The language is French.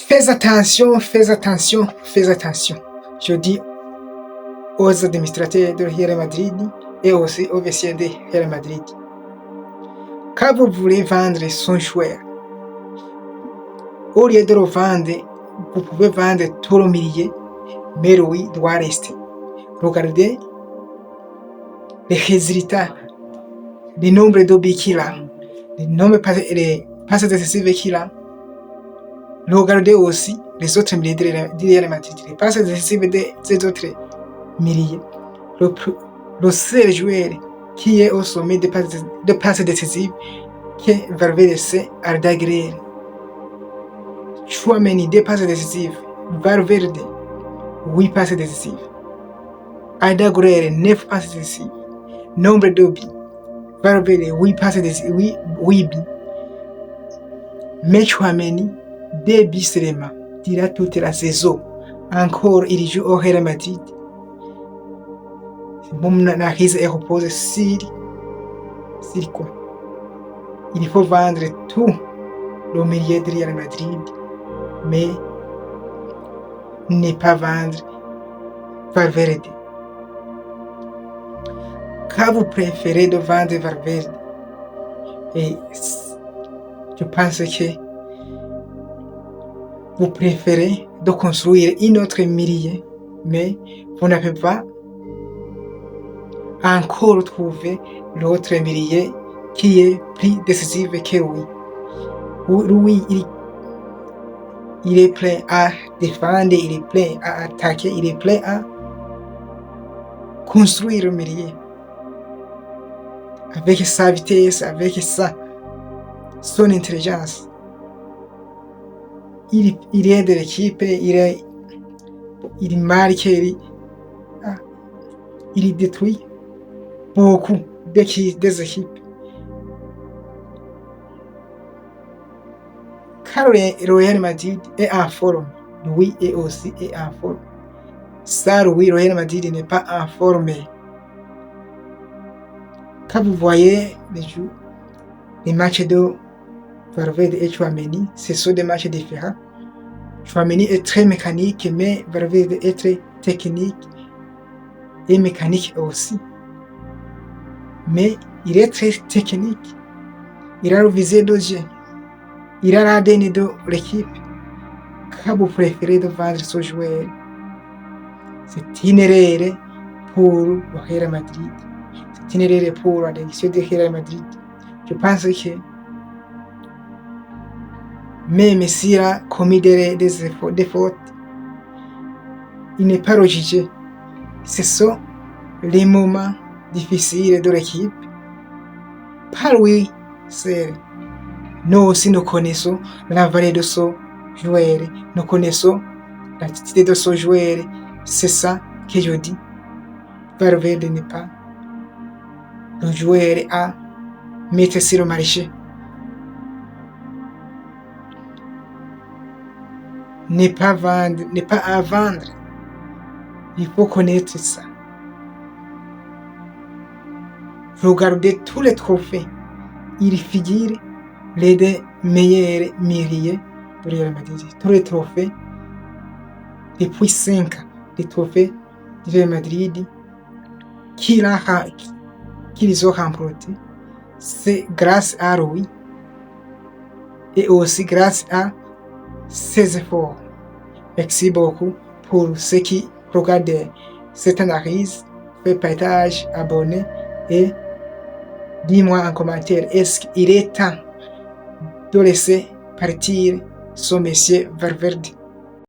Fais attention, fais attention, fais attention. Je dis aux administrateurs de Real Madrid et aussi aux vestiaires de Real Madrid. Quand vous voulez vendre son joueur, au lieu de le vendre, vous pouvez vendre tout le milieu, mais lui doit rester. Regardez les résultats, le nombre de buts qu'il a, le nombre de passes décisives qu'il a. Regardez aussi les autres milieux de Real Madrid, les passes décisives des autres milieux. Le seul joueur qui est au sommet de passes décisives, qui est Valverde, c'est Arda Güler. Tchouaméni, 2 passes décisives. Valverde, 8 passes décisives. Arda Güler, 9 passes décisives. Nombre de buts. Valverde, 8 passes décisives, 8 buts. Mais Tchouaméni, 2 buts seulement. Durant toute la saison. Encore, il joue au Real Madrid. Mon analyse est reposée sur quoi? Il faut vendre tout le milieu de Real Madrid, mais ne pas vendre Valverde. Quand vous préférez de vendre Valverde, et je pense que vous préférez de construire une autre milieu, mais vous n'avez pas encore trouvé l'autre milieu qui est plus décisif que lui. Lui, il est prêt à défendre, il est prêt à attaquer, il est prêt à construire le milieu. Avec sa vitesse, avec son intelligence. Il aide l'équipe, il marque, il détruit beaucoup des équipes. Quand le Real Madrid est en forme, lui est aussi en forme. Ça, oui, le Real Madrid n'est pas en forme. Quand vous voyez les matchs de Valverde et Tchouaméni, ce sont des matchs différents. Tchouaméni est très mécanique, mais Valverde est très technique et mécanique aussi. Mais il est très technique. Il a le visée de jeu. Il a l'ADN de l'équipe. Quand vous préférez de vendre ce joueur, c'est une erreur pour le Real Madrid. C'est une erreur pour la direction du Real Madrid. Je pense que même s'il a commis des fautes, il n'est pas rejugé. Ce sont les moments difficiles de l'équipe. Pas lui seul. Nous aussi nous connaissons la valeur de ce joueur. Nous connaissons l'attitude de ce joueur. C'est ça que je dis. Valverde n'est pas le joueur à mettre sur le marché. N'est pas à vendre. Il faut connaître ça. Regardez tous les trophées. Il figure les 2 meilleurs milieux de Real Madrid. Tous les trophées, depuis 5 ans, les trophées de Real Madrid qu'ils ont remportés, c'est grâce à lui et aussi grâce à ses efforts. Merci beaucoup pour ceux qui regardent cette analyse. Faites partage, abonnez et dis-moi en commentaire, est-ce qu'il est temps de laisser partir ce monsieur Valverde?